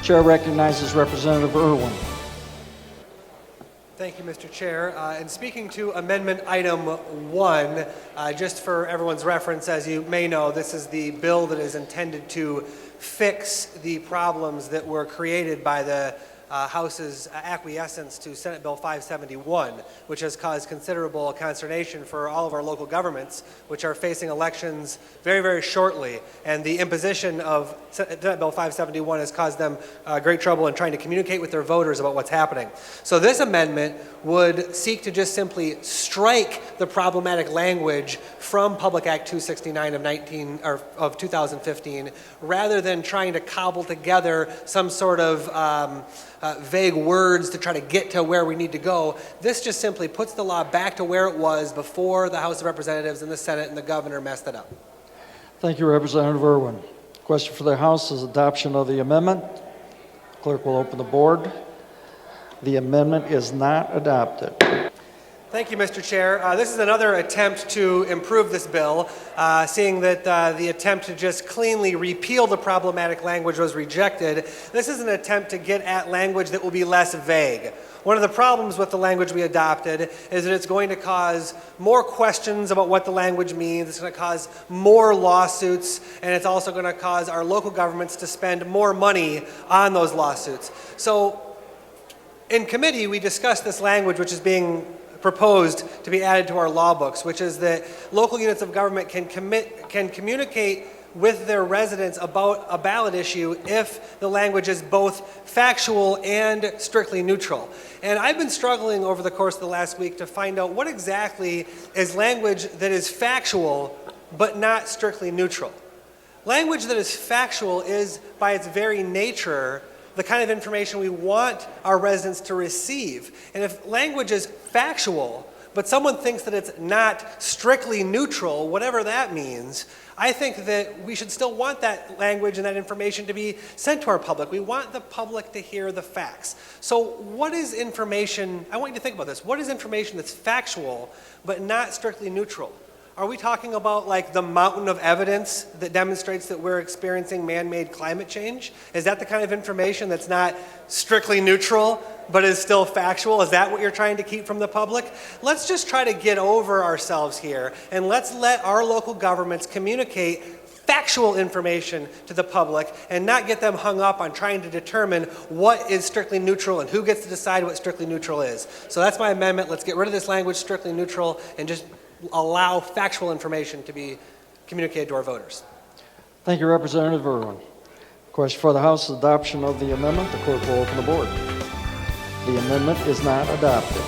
Chair recognizes Representative Irwin. Thank you, Mr. Chair. In speaking to Amendment Item 1, just for everyone's reference, as you may know, this is the bill that is intended to fix the problems that were created by the House's acquiescence to Senate Bill 571, which has caused considerable consternation for all of our local governments, which are facing elections very, very shortly. And the imposition of Senate Bill 571 has caused them great trouble in trying to communicate with their voters about what's happening. So this amendment would seek to just simply strike the problematic language from Public Act 269 of 2015, rather than trying to cobble together some sort of vague words to try to get to where we need to go. This just simply puts the law back to where it was before the House of Representatives and the Senate and the governor messed it up. Thank you, Representative Irwin. Question for the House is adoption of the amendment. Clerk will open the board. The amendment is not adopted. Thank you, Mr. Chair. This is another attempt to improve this bill, seeing that the attempt to just cleanly repeal the problematic language was rejected. This is an attempt to get at language that will be less vague. One of the problems with the language we adopted is that it's going to cause more questions about what the language means. It's going to cause more lawsuits, and it's also going to cause our local governments to spend more money on those lawsuits. So in committee, we discussed this language which is being proposed to be added to our law books, which is that local units of government can communicate with their residents about a ballot issue if the language is both factual and strictly neutral. And I've been struggling over the course of the last week to find out what exactly is language that is factual but not strictly neutral. Language that is factual is, by its very nature, the kind of information we want our residents to receive. And if language is factual, but someone thinks that it's not strictly neutral, whatever that means, I think that we should still want that language and that information to be sent to our public. We want the public to hear the facts. So what is information, I want you to think about this, what is information that's factual but not strictly neutral? Are we talking about like the mountain of evidence that demonstrates that we're experiencing man-made climate change? Is that the kind of information that's not strictly neutral but is still factual? Is that what you're trying to keep from the public? Let's just try to get over ourselves here, and let's let our local governments communicate factual information to the public and not get them hung up on trying to determine what is strictly neutral and who gets to decide what strictly neutral is. So that's my amendment. Let's get rid of this language, strictly neutral, and just allow factual information to be communicated to our voters. Thank you, Representative Irwin. Question for the House is adoption of the amendment. The clerk will open the board. The amendment is not adopted.